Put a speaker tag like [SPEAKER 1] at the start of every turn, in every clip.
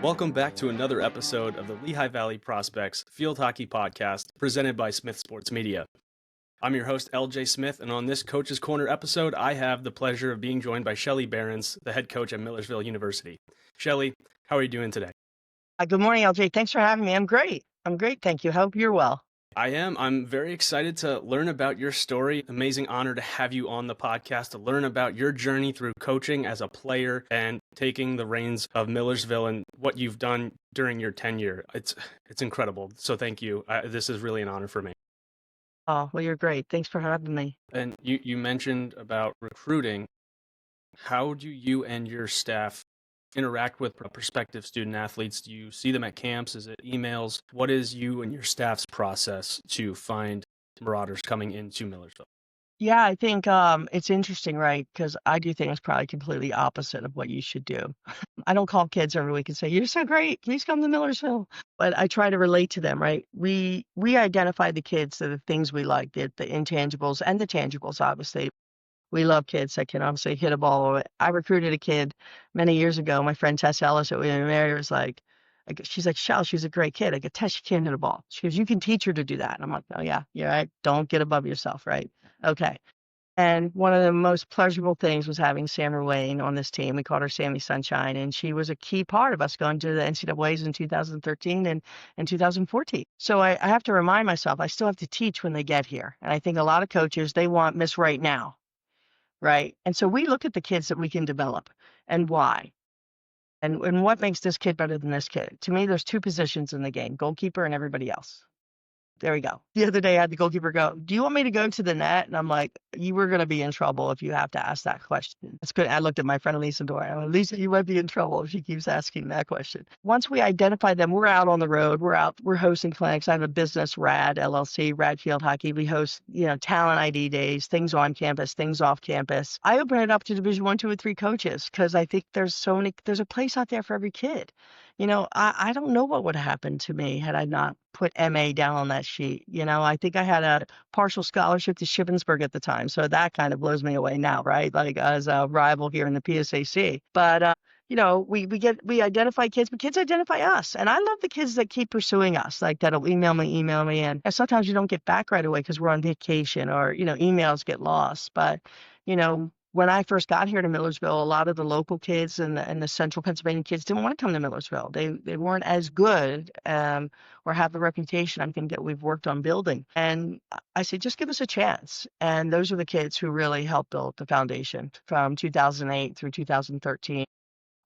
[SPEAKER 1] Welcome back to another episode of the Lehigh Valley Prospects Field Hockey Podcast presented by Smith Sports Media. I'm your host, LJ Smith, and on this Coach's Corner episode, I have the pleasure of being joined by Shelly Behrens, the head coach at Millersville University. Shelly, how are you doing today?
[SPEAKER 2] Good morning, LJ. Thanks for having me. I'm great. Thank you. Hope you're well.
[SPEAKER 1] I am. I'm very excited to learn about your story. Amazing honor to have you on the podcast to learn about your journey through coaching as a player and taking the reins of Millersville and what you've done during your tenure. It's incredible. So thank you. This is really an honor for me.
[SPEAKER 2] Oh, well, you're great. Thanks for having me.
[SPEAKER 1] And you mentioned about recruiting. How do you and your staff interact with prospective student athletes? Do you see them at camps? Is it emails? What is you and your staff's process to find Marauders coming into Millersville?
[SPEAKER 2] Yeah, I think it's interesting, right? Because I do things probably completely opposite of what you should do. I don't call kids every week and say, "You're so great. Please come to Millersville." But I try to relate to them, right? We identify the kids that the things we like, the intangibles and the tangibles, obviously. We love kids that can obviously hit a ball. I recruited a kid many years ago. My friend Tess Ellis at William & Mary was like, she's like, "Shell, she's a great kid." I go, "Tess, she can't hit a ball." She goes, "You can teach her to do that." And I'm like, "Oh yeah, you're right. Don't get above yourself, right?" Okay. And one of the most pleasurable things was having Sandra Wayne on this team. We called her Sammy Sunshine, and she was a key part of us going to the NCAAs in 2013 and 2014. So I have to remind myself, I still have to teach when they get here. And I think a lot of coaches, they want Miss Right Now. Right. And so we look at the kids that we can develop and why. And what makes this kid better than this kid? To me, there's two positions in the game, goalkeeper and everybody else. There we go. The other day I had the goalkeeper go, "Do you want me to go to the net?" And I'm like, "You were going to be in trouble if you have to ask that question." That's good. I looked at my friend Lisa Dore. I'm like, "Lisa, you might be in trouble if she keeps asking that question." Once we identify them, we're out on the road. We're hosting clinics. I have a business, RAD LLC, Rad Field Hockey. We host, talent ID days, things on campus, things off campus. I open it up to Division 1, 2, and 3 coaches because I think there's a place out there for every kid. I don't know what would have happened to me had I not put MA down on that sheet. I think I had a partial scholarship to Shippensburg at the time. So that kind of blows me away now, right? Like as a rival here in the PSAC. But, we identify kids, but kids identify us. And I love the kids that keep pursuing us, like that'll email me. And sometimes you don't get back right away because we're on vacation or, emails get lost. But, when I first got here to Millersville, a lot of the local kids and the central Pennsylvania kids didn't want to come to Millersville. They weren't as good or have the reputation I think that we've worked on building. And I said, just give us a chance. And those are the kids who really helped build the foundation from 2008 through 2013.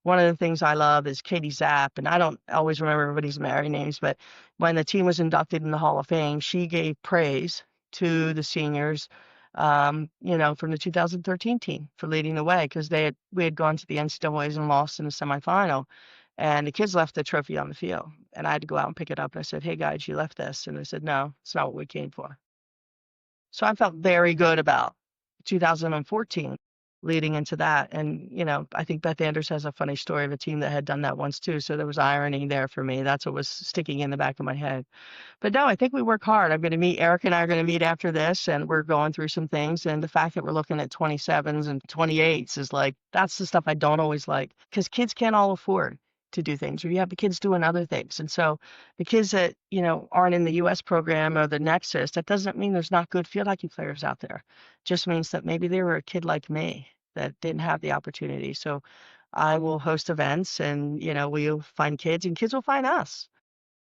[SPEAKER 2] One of the things I love is Katie Zapp, and I don't always remember everybody's married names, but when the team was inducted in the Hall of Fame, she gave praise to the seniors from the 2013 team for leading the way because we had gone to the NCAAs and lost in the semifinal. And the kids left the trophy on the field. And I had to go out and pick it up. And I said, "Hey, guys, you left this." And they said, "No, it's not what we came for." So I felt very good about 2014 leading into that. And, I think Beth Anders has a funny story of a team that had done that once too. So there was irony there for me. That's what was sticking in the back of my head. But no, I think we work hard. Eric and I are going to meet after this, and we're going through some things. And the fact that we're looking at 27s and 28s is like, that's the stuff I don't always like because kids can't all afford to do things, or you have the kids doing other things. And so the kids that, aren't in the U.S. program or the Nexus, that doesn't mean there's not good field hockey players out there. It just means that maybe they were a kid like me that didn't have the opportunity. So I will host events and, we'll find kids and kids will find us.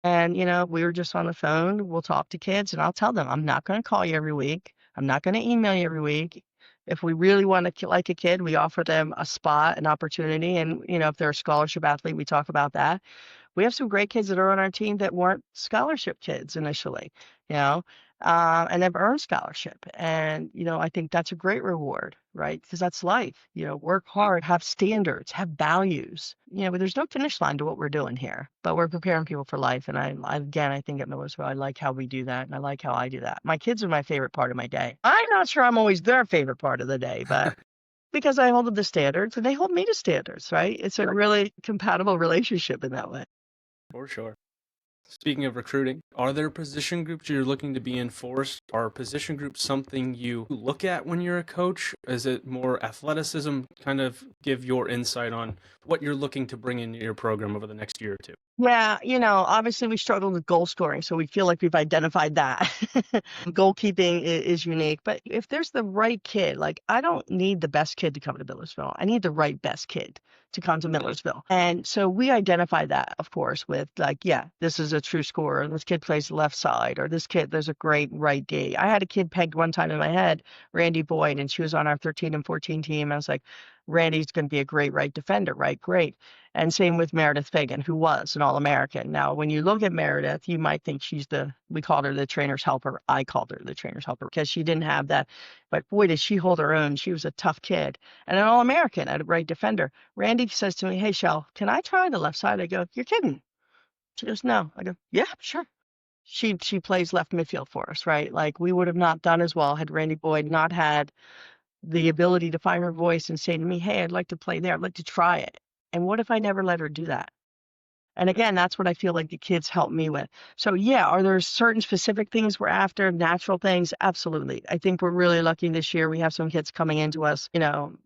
[SPEAKER 2] And, we were just on the phone. We'll talk to kids and I'll tell them, I'm not going to call you every week. I'm not going to email you every week. If we really want to like a kid, we offer them a spot, an opportunity. And, if they're a scholarship athlete, we talk about that. We have some great kids that are on our team that weren't scholarship kids initially, and have earned scholarship. And, I think that's a great reward, right? Because that's life, work hard, have standards, have values, but there's no finish line to what we're doing here, but we're preparing people for life. And I think at Millersville, I like how we do that. And I like how I do that. My kids are my favorite part of my day. I'm not sure I'm always their favorite part of the day, but because I hold them to standards and they hold me to standards, right? It's a really compatible relationship in that way.
[SPEAKER 1] For sure. Speaking of recruiting, are there position groups you're looking to be enforced? Are position groups something you look at when you're a coach? Is it more athleticism? Kind of give your insight on what you're looking to bring into your program over the next year or two?
[SPEAKER 2] Yeah, obviously we struggled with goal scoring, so we feel like we've identified that. Goalkeeping is unique, but if there's the right kid, like I don't need the best kid to come to Millersville. I need the right best kid to come to Millersville. And so we identify that, of course, with like, yeah, this is a true scorer. This kid plays left side, or this kid, there's a great right D. I had a kid pegged one time in my head, Randy Boyd, and she was on our 13 and 14 team. I was like, Randy's going to be a great right defender, right? Great. And same with Meredith Fagan, who was an All-American. Now, when you look at Meredith, you might think we called her the trainer's helper. I called her the trainer's helper because she didn't have that. But boy, did she hold her own. She was a tough kid and an All-American at a right defender. Randy says to me, "Hey, Shell, can I try the left side?" I go, "You're kidding." She goes, "No." I go, "Yeah, sure." She plays left midfield for us, right? Like we would have not done as well had Randy Boyd not had the ability to find her voice and say to me, "Hey, I'd like to play there. I'd like to try it." And what if I never let her do that? And again, that's what I feel like the kids help me with. So yeah, are there certain specific things we're after, natural things? Absolutely. I think we're really lucky this year. We have some kids coming into us,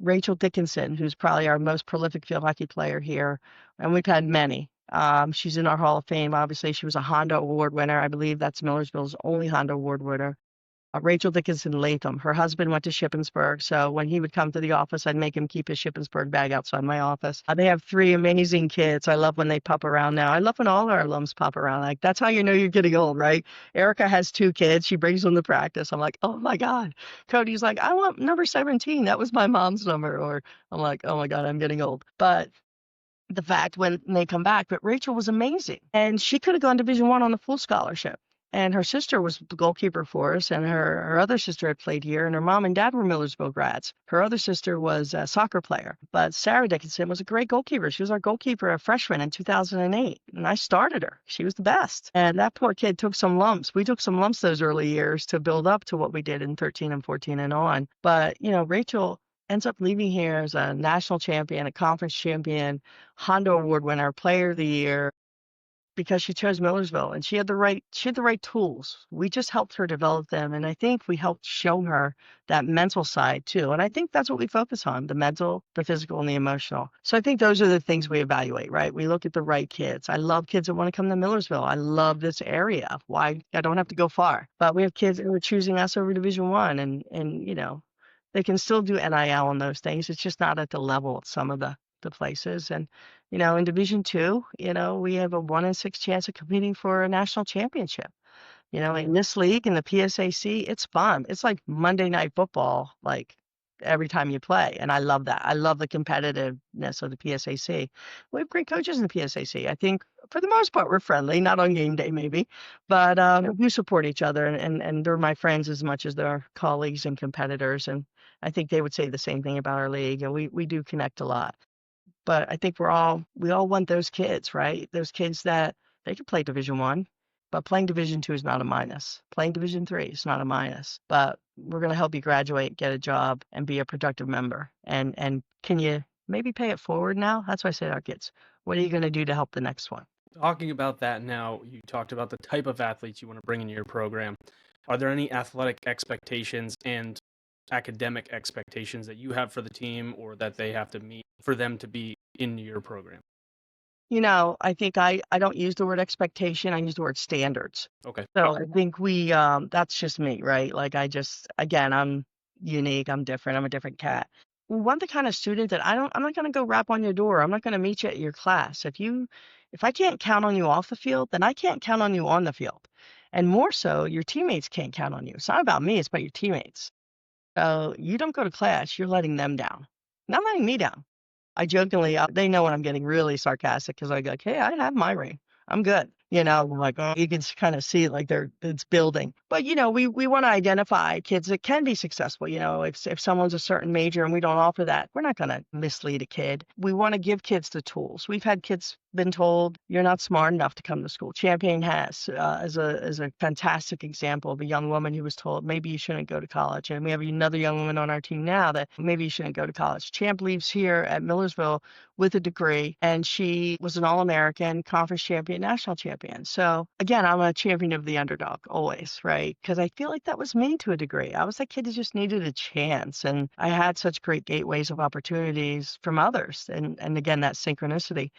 [SPEAKER 2] Rachel Dickinson, who's probably our most prolific field hockey player here. And we've had many. She's in our Hall of Fame. Obviously, she was a Honda Award winner. I believe that's Millersville's only Honda Award winner. Rachel Dickinson Latham. Her husband went to Shippensburg, so when he would come to the office, I'd make him keep his Shippensburg bag outside my office. They have 3 amazing kids. I love when they pop around now. I love when all our alums pop around. Like, that's how you know you're getting old, right? Erica has 2 kids. She brings them to practice. I'm like, oh my God. Cody's like, I want number 17. That was my mom's number. Or I'm like, oh my God, I'm getting old. But the fact when they come back, but Rachel was amazing. And she could have gone Division I on a full scholarship. And her sister was the goalkeeper for us, and her other sister had played here, and her mom and dad were Millersville grads. Her other sister was a soccer player, but Sarah Dickinson was a great goalkeeper. She was our goalkeeper, a freshman in 2008, and I started her. She was the best. And that poor kid took some lumps. We took some lumps those early years to build up to what we did in 13 and 14 and on. But, Rachel ends up leaving here as a national champion, a conference champion, Honda Award winner, player of the year, because she chose Millersville and she had the right tools. We just helped her develop them. And I think we helped show her that mental side too. And I think that's what we focus on, the mental, the physical, and the emotional. So I think those are the things we evaluate, right? We look at the right kids. I love kids that want to come to Millersville. I love this area. Why? I don't have to go far. But we have kids who are choosing us over Division I and they can still do NIL and those things. It's just not at the level of some of the places. And, in Division II, we have a 1 in 6 chance of competing for a national championship. In this league, in the PSAC, it's fun. It's like Monday Night Football, like every time you play. And I love that. I love the competitiveness of the PSAC. We have great coaches in the PSAC. I think for the most part, we're friendly, not on game day maybe, but we support each other and they're my friends as much as they're colleagues and competitors. And I think they would say the same thing about our league. And we do connect a lot. But I think we all want those kids, right? Those kids that they could play Division I, but playing Division II is not a minus. Playing Division III is not a minus. But we're going to help you graduate, get a job, and be a productive member. And can you maybe pay it forward now? That's why I say to our kids, what are you going to do to help the next one?
[SPEAKER 1] Talking about that now, you talked about the type of athletes you want to bring into your program. Are there any athletic expectations and academic expectations that you have for the team or that they have to meet for them to be in your program?
[SPEAKER 2] I think I don't use the word expectation. I use the word standards.
[SPEAKER 1] Okay.
[SPEAKER 2] So I think that's just me, right? Like again, I'm unique. I'm different. I'm a different cat. We want the kind of student that I'm not going to go rap on your door. I'm not going to meet you at your class. If I can't count on you off the field, then I can't count on you on the field. And more so, your teammates can't count on you. It's not about me. It's about your teammates. So you don't go to class, you're letting them down. Not letting me down. I jokingly, they know when I'm getting really sarcastic because I go, hey, I have my ring. I'm good. Like, oh, you can kind of see like it's building. But, we want to identify kids that can be successful. If someone's a certain major and we don't offer that, we're not going to mislead a kid. We want to give kids the tools. We've had kids been told you're not smart enough to come to school. Champion has, as a fantastic example of a young woman who was told maybe you shouldn't go to college. And we have another young woman on our team now that maybe you shouldn't go to college. Champ leaves here at Millersville with a degree, and she was an All-American, conference champion, national champion. So again, I'm a champion of the underdog always, right? Because I feel like that was me to a degree. I was that kid who just needed a chance, and I had such great gateways of opportunities from others. And again, that synchronicity.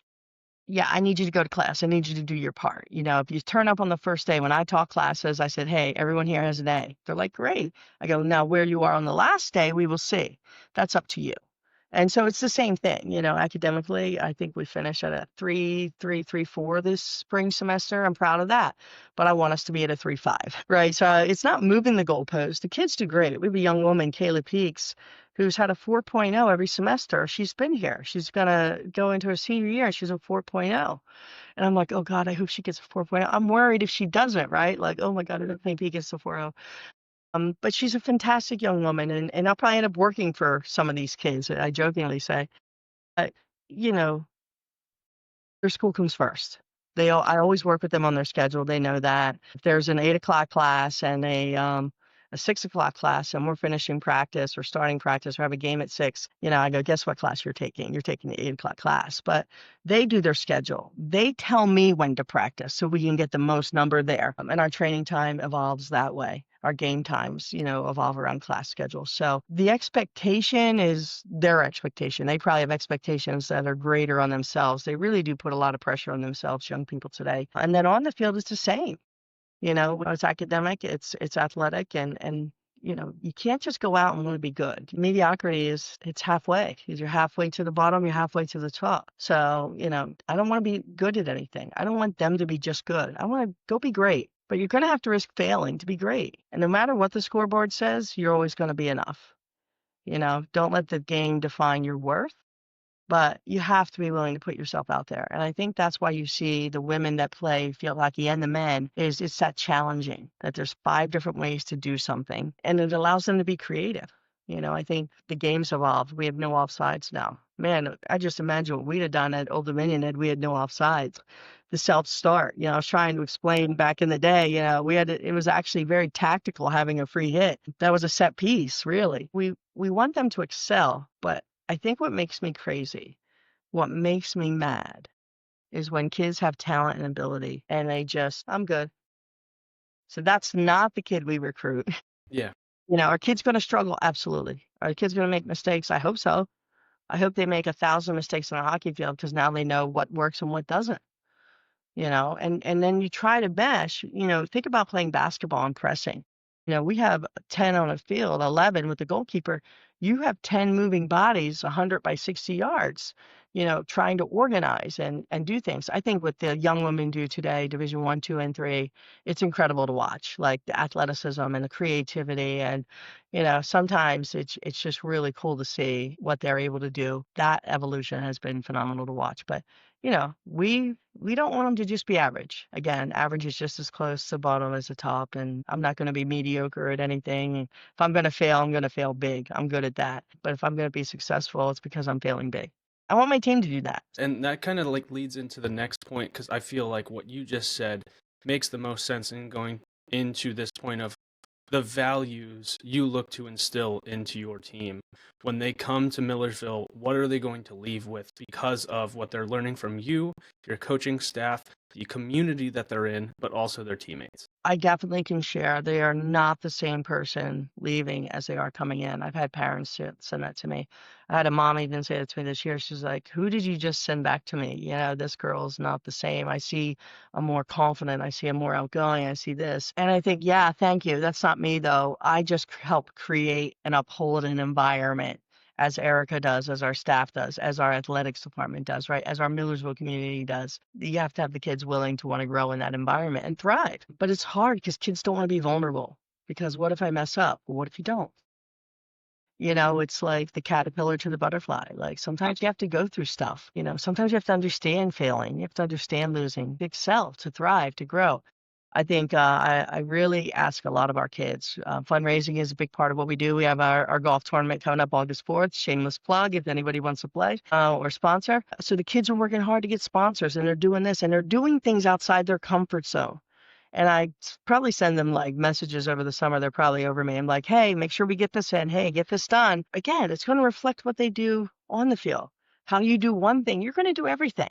[SPEAKER 2] Yeah, I need you to go to class. I need you to do your part. If you turn up on the first day, when I taught classes, I said, hey, everyone here has an A. They're like, great. I go, now where you are on the last day, we will see. That's up to you. And so it's the same thing, academically. I think we finished at a 3.4 this spring semester. I'm proud of that. But I want us to be at a 3.5, right? So it's not moving the goalpost. The kids do great. We have a young woman, Kayla Peaks, who's had a 4.0 every semester. She's been here. She's going to go into her senior year and she's a 4.0. And I'm like, oh God, I hope she gets a 4.0. I'm worried if she doesn't, right? Like, oh my God, I don't think Peak gets a 4.0. But she's a fantastic young woman, and I'll probably end up working for some of these kids. I jokingly say, uh, you know, their school comes first. I always work with them on their schedule. They know that. If there's an 8 o'clock class and a 6 o'clock class, and we're finishing practice or starting practice or have a game at 6, I go, guess what class you're taking? You're taking the 8 o'clock class. But they do their schedule. They tell me when to practice so we can get the most number there. And our training time evolves that way. Our game times, evolve around class schedules. So the expectation is their expectation. They probably have expectations that are greater on themselves. They really do put a lot of pressure on themselves, young people today. And then on the field, it's the same. It's academic, it's athletic, and you can't just go out and want to be good. Mediocrity it's halfway. You're halfway to the bottom, you're halfway to the top. So, I don't want to be good at anything. I don't want them to be just good. I want to go be great. But you're going to have to risk failing to be great. And no matter what the scoreboard says, you're always going to be enough. Don't let the game define your worth. But you have to be willing to put yourself out there. And I think that's why you see the women that play field hockey and the men is it's that challenging, that there's 5 different ways to do something. And it allows them to be creative. I think the game's evolved. We have no offsides now. Man, I just imagine what we'd have done at Old Dominion had we had no offsides. The self-start, I was trying to explain back in the day, it was actually very tactical having a free hit. That was a set piece, really. We want them to excel, but I think what makes me crazy, what makes me mad, is when kids have talent and ability and I'm good. So that's not the kid we recruit.
[SPEAKER 1] Yeah.
[SPEAKER 2] Are kids going to struggle? Absolutely. Are kids going to make mistakes? I hope so. I hope they make 1,000 mistakes on a hockey field because now they know what works and what doesn't. And then you try to mesh, think about playing basketball and pressing. We have 10 on a field, 11 with the goalkeeper. You have 10 moving bodies, 100 by 60 yards, trying to organize and do things. I think what the young women do today, Division 1, 2, and 3, it's incredible to watch, like the athleticism and the creativity. And, sometimes it's just really cool to see what they're able to do. That evolution has been phenomenal to watch. But we don't want them to just be average. Again, average is just as close to the bottom as the top, and I'm not going to be mediocre at anything. If I'm going to fail, I'm going to fail big. I'm good at that. But if I'm going to be successful, it's because I'm failing big. I want my team to do that.
[SPEAKER 1] And that kind of leads into the next point, because I feel like what you just said makes the most sense in going into this point of the values you look to instill into your team. When they come to Millersville, what are they going to leave with because of what they're learning from you, your coaching staff, the community that they're in, but also their teammates?
[SPEAKER 2] I definitely can share. They are not the same person leaving as they are coming in. I've had parents send that to me. I had a mom even say that to me this year. She's like, who did you just send back to me? This girl's not the same. I see a more confident. I see a more outgoing. I see this. And I think, yeah, thank you. That's not me, though. I just help create and uphold an environment as Erica does, as our staff does, as our athletics department does, right? As our Millersville community does. You have to have the kids willing to want to grow in that environment and thrive. But it's hard because kids don't want to be vulnerable. Because what if I mess up? Well, what if you don't? It's like the caterpillar to the butterfly. Like sometimes you have to go through stuff. Sometimes you have to understand failing. You have to understand losing, to excel, to thrive, to grow. I think I really ask a lot of our kids. Fundraising is a big part of what we do. We have our golf tournament coming up August 4th. Shameless plug if anybody wants to play or sponsor. So the kids are working hard to get sponsors, and they're doing this, and they're doing things outside their comfort zone. And I probably send them like messages over the summer. They're probably over me. I'm like, hey, make sure we get this in. Hey, get this done. Again, it's going to reflect what they do on the field. How you do one thing, you're going to do everything.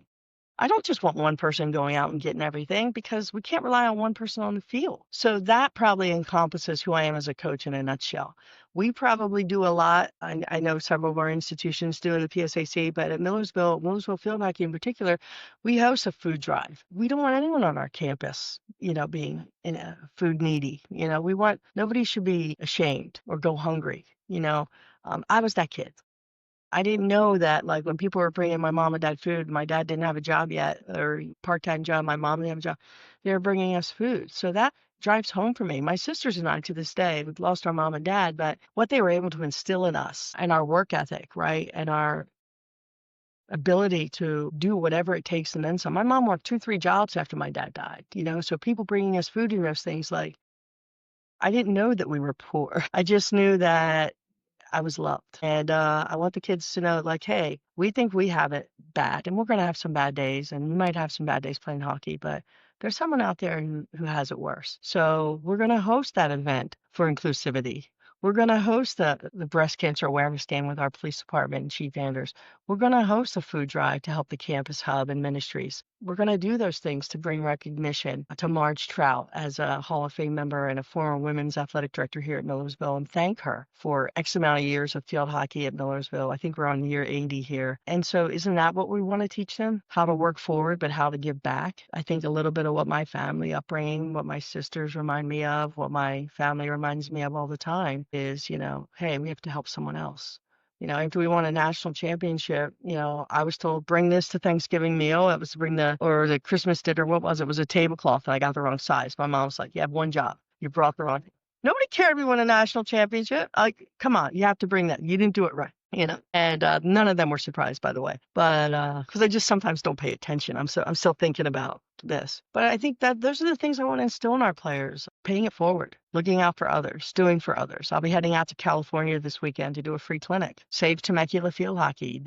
[SPEAKER 2] I don't just want one person going out and getting everything because we can't rely on one person on the field. So that probably encompasses who I am as a coach in a nutshell. We probably do a lot. I know several of our institutions do in the PSAC, but at Millersville Field Hockey in particular, we host a food drive. We don't want anyone on our campus, being food needy. We want nobody should be ashamed or go hungry. I was that kid. I didn't know that, like, when people were bringing my mom and dad food, my dad didn't have a job yet, or part-time job, my mom didn't have a job. They were bringing us food. So that drives home for me. My sisters and I, to this day, we've lost our mom and dad, but what they were able to instill in us and our work ethic, right? And our ability to do whatever it takes and then some. My mom worked 2, 3 jobs after my dad died, so people bringing us food and those things, like, I didn't know that we were poor. I just knew that I was loved. And I want the kids to know, like, hey, we think we have it bad, and we're going to have some bad days, and we might have some bad days playing hockey, but there's someone out there who has it worse. So we're going to host that event for inclusivity. We're going to host the breast cancer awareness day with our police department and Chief Anders. We're going to host a food drive to help the campus hub and ministries. We're going to do those things to bring recognition to Marge Trout as a Hall of Fame member and a former women's athletic director here at Millersville, and thank her for X amount of years of field hockey at Millersville. I think we're on year 80 here. And so isn't that what we want to teach them? How to work forward, but how to give back. I think a little bit of what my family upbringing, what my sisters remind me of, what my family reminds me of all the time is, hey, we have to help someone else. After we won a national championship, I was told, bring this to Thanksgiving meal. It was to bring the Christmas dinner. What was it? It was a tablecloth, and I got the wrong size. My mom was like, you have one job. You brought the wrong. Nobody cared we won a national championship. Like, come on, you have to bring that. You didn't do it right. And none of them were surprised, by the way, but because I just sometimes don't pay attention. I'm still thinking about this, but I think that those are the things I want to instill in our players: paying it forward, looking out for others, doing for others. I'll be heading out to California this weekend to do a free clinic. Save Temecula Field Hockey.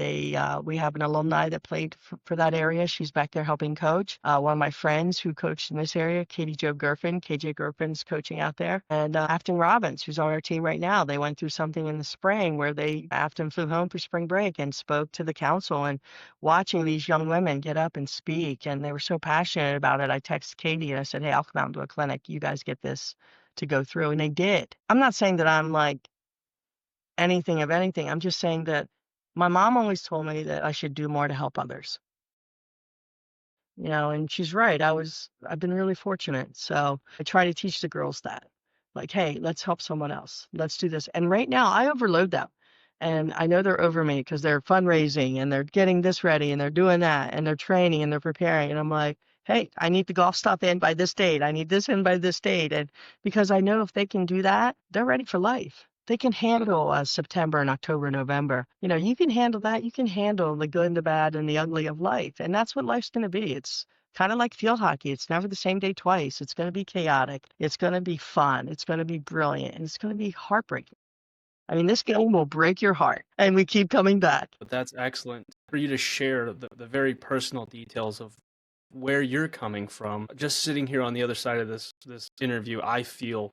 [SPEAKER 2] We have an alumni that played for that area. She's back there helping coach. One of my friends who coached in this area, Katie Jo Gerfin, KJ Gerfin's coaching out there, and Afton Robbins, who's on our team right now. They went through something in the spring where Afton flew home for spring break and spoke to the council, and watching these young women get up and speak, and they were so passionate about it. I texted Katie and I said, hey, I'll come out and do a clinic. You guys get this to go through. And they did. I'm not saying that I'm like anything of anything. I'm just saying that my mom always told me that I should do more to help others. And she's right. I've been really fortunate. So I try to teach the girls that, like, hey, let's help someone else. Let's do this. And right now I overload them. And I know they're over me because they're fundraising and they're getting this ready and they're doing that and they're training and they're preparing. And I'm like, hey, I need the golf stuff in by this date. I need this in by this date. And because I know if they can do that, they're ready for life. They can handle September and October, November. You can handle that. You can handle the good, the bad, and the ugly of life. And that's what life's going to be. It's kind of like field hockey. It's never the same day twice. It's going to be chaotic. It's going to be fun. It's going to be brilliant. And it's going to be heartbreaking. I mean, this game will break your heart, and we keep coming back.
[SPEAKER 1] But that's excellent for you to share the very personal details of where you're coming from. Just sitting here on the other side of this interview, I feel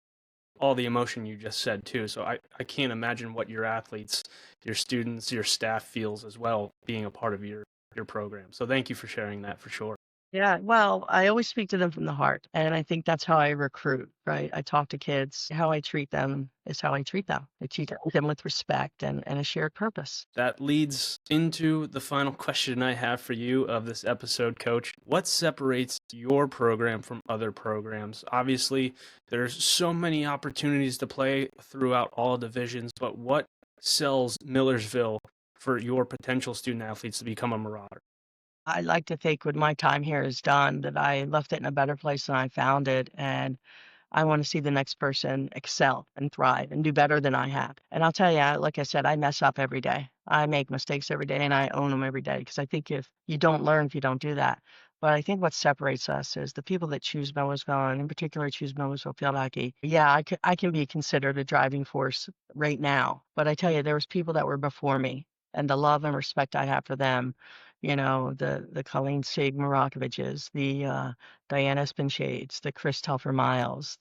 [SPEAKER 1] all the emotion you just said too. So I can't imagine what your athletes, your students, your staff feels as well being a part of your program. So thank you for sharing that for sure.
[SPEAKER 2] Yeah, well, I always speak to them from the heart, and I think that's how I recruit, right? I talk to kids. How I treat them is how I treat them. I treat them with respect and a shared purpose.
[SPEAKER 1] That leads into the final question I have for you of this episode, Coach. What separates your program from other programs? Obviously, there's so many opportunities to play throughout all divisions, but what sells Millersville for your potential student athletes to become a Marauder?
[SPEAKER 2] I like to think when my time here is done that I left it in a better place than I found it, and I want to see the next person excel and thrive and do better than I have. And I'll tell you, like I said, I mess up every day. I make mistakes every day, and I own them every day because I think if you don't learn if you don't do that. But I think what separates us is the people that choose Millersville, and in particular choose Millersville field hockey. Yeah, I can be considered a driving force right now, but I tell you, there was people that were before me, and the love and respect I have for them, the Colleen Sigmarakoviches, the Diana Spinshades, the Chris Telfer Miles,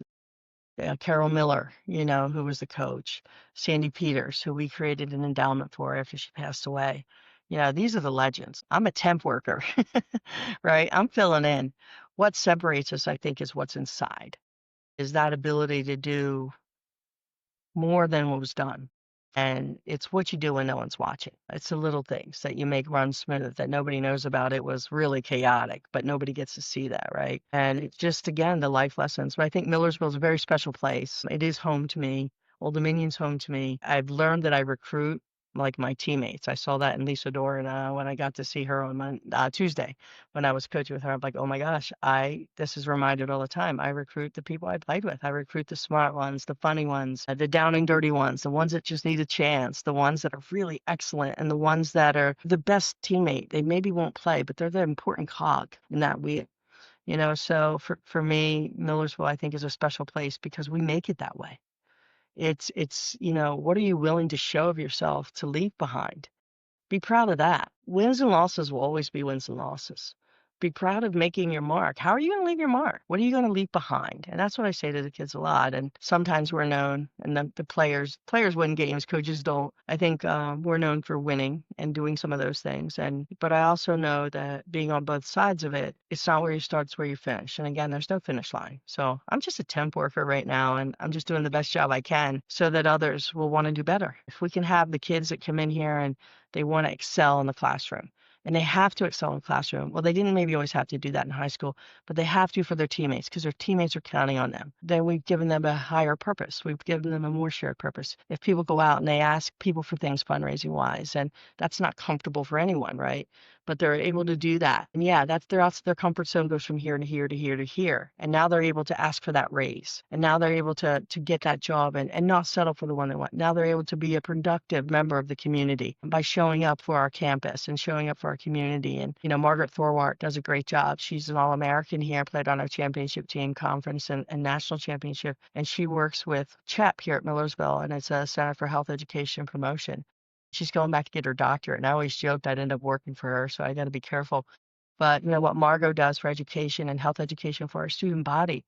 [SPEAKER 2] Carol Miller, who was the coach, Sandy Peters, who we created an endowment for after she passed away. These are the legends. I'm a temp worker, right? I'm filling in. What separates us, I think, is what's inside, is that ability to do more than what was done. And it's what you do when no one's watching. It's the little things that you make run smooth that nobody knows about. It was really chaotic, but nobody gets to see that, right? And it's just, again, the life lessons. But I think Millersville is a very special place. It is home to me. Old Dominion's home to me. I've learned that I recruit like my teammates. I saw that in Lisa Doran when I got to see her on Tuesday when I was coaching with her. I'm like, oh my gosh, this is reminded all the time. I recruit the people I played with. I recruit the smart ones, the funny ones, the down and dirty ones, the ones that just need a chance, the ones that are really excellent, and the ones that are the best teammate. They maybe won't play, but they're the important cog in that wheel. So for me, Millersville, I think, is a special place because we make it that way. It's what are you willing to show of yourself to leave behind? Be proud of that. Wins and losses will always be wins and losses. Be proud of making your mark. How are you going to leave your mark? What are you going to leave behind? And that's what I say to the kids a lot. And sometimes we're known, and the players win games, coaches don't. I think we're known for winning and doing some of those things. But I also know that being on both sides of it, it's not where you start, it's where you finish. And again, there's no finish line. So I'm just a temp worker right now, and I'm just doing the best job I can so that others will want to do better. If we can have the kids that come in here and they want to excel in the classroom, and they have to excel in the classroom. Well, they didn't maybe always have to do that in high school, but they have to for their teammates because their teammates are counting on them. Then we've given them a higher purpose. We've given them a more shared purpose. If people go out and they ask people for things fundraising wise, and that's not comfortable for anyone, right? But they're able to do that. And yeah, that's their comfort zone goes from here to here to here to here. And now they're able to ask for that raise. And now they're able to get that job and not settle for the one they want. Now they're able to be a productive member of the community by showing up for our campus and showing up for our community. And, Margaret Thorwart does a great job. She's an All-American here, played on our championship team, conference and national championship. And she works with CHEP here at Millersville, and it's a Center for Health Education and Promotion. She's going back to get her doctorate. And I always joked I'd end up working for her, so I got to be careful. But what Margot does for education and health education for our student body.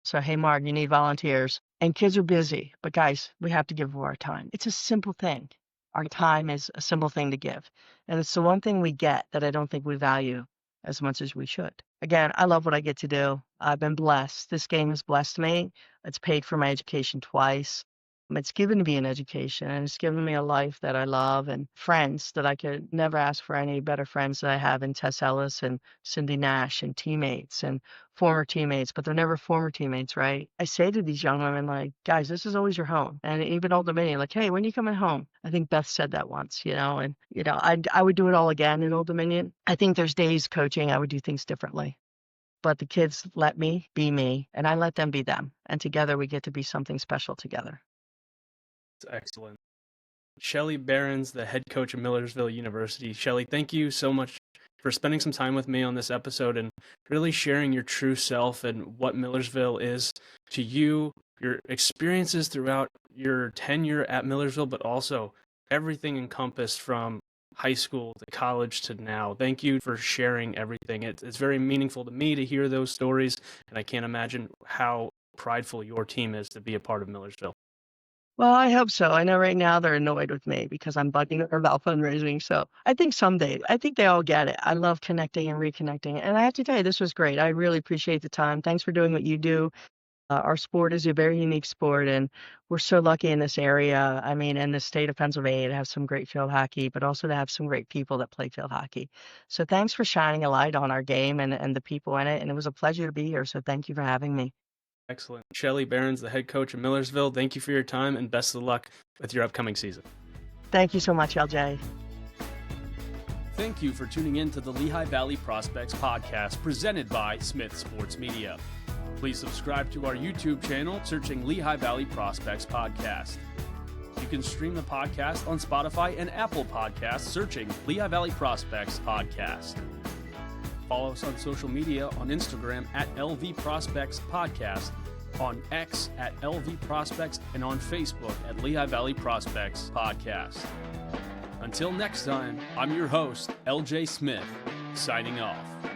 [SPEAKER 2] So, hey, Marg, you need volunteers. And kids are busy. But guys, we have to give them our time. It's a simple thing. Our time is a simple thing to give. And it's the one thing we get that I don't think we value as much as we should. Again, I love what I get to do. I've been blessed. This game has blessed me. It's paid for my education twice. It's given me an education, and it's given me a life that I love and friends that I could never ask for any better friends that I have in Tess Ellis and Cindy Nash and teammates and former teammates, but they're never former teammates, right? I say to these young women, like, guys, this is always your home. And even Old Dominion, like, hey, when are you coming home? I think Beth said that once, and, I would do it all again in Old Dominion. I think there's days coaching I would do things differently. But the kids let me be me, and I let them be them. And together we get to be something special together.
[SPEAKER 1] Excellent. Shelly Behrens, the head coach of Millersville University. Shelly, thank you so much for spending some time with me on this episode and really sharing your true self and what Millersville is to you, your experiences throughout your tenure at Millersville, but also everything encompassed from high school to college to now. Thank you for sharing everything. It's very meaningful to me to hear those stories, and I can't imagine how prideful your team is to be a part of Millersville.
[SPEAKER 2] Well, I hope so. I know right now they're annoyed with me because I'm bugging her about fundraising. So I think someday, I think they all get it. I love connecting and reconnecting. And I have to tell you, this was great. I really appreciate the time. Thanks for doing what you do. Our sport is a very unique sport, and we're so lucky in this area. I mean, in the state of Pennsylvania, to have some great field hockey, but also to have some great people that play field hockey. So thanks for shining a light on our game and the people in it. And it was a pleasure to be here. So thank you for having me.
[SPEAKER 1] Excellent. Shelly Behrens, the head coach of Millersville, thank you for your time and best of luck with your upcoming season.
[SPEAKER 2] Thank you so much, LJ.
[SPEAKER 3] Thank you for tuning in to the Lehigh Valley Prospects podcast presented by Smith Sports Media. Please subscribe to our YouTube channel searching Lehigh Valley Prospects Podcast. You can stream the podcast on Spotify and Apple Podcasts searching Lehigh Valley Prospects Podcast. Follow us on social media on Instagram at LV Prospects Podcast, on X at LV Prospects, and on Facebook at Lehigh Valley Prospects Podcast. Until next time, I'm your host, LJ Smith, signing off.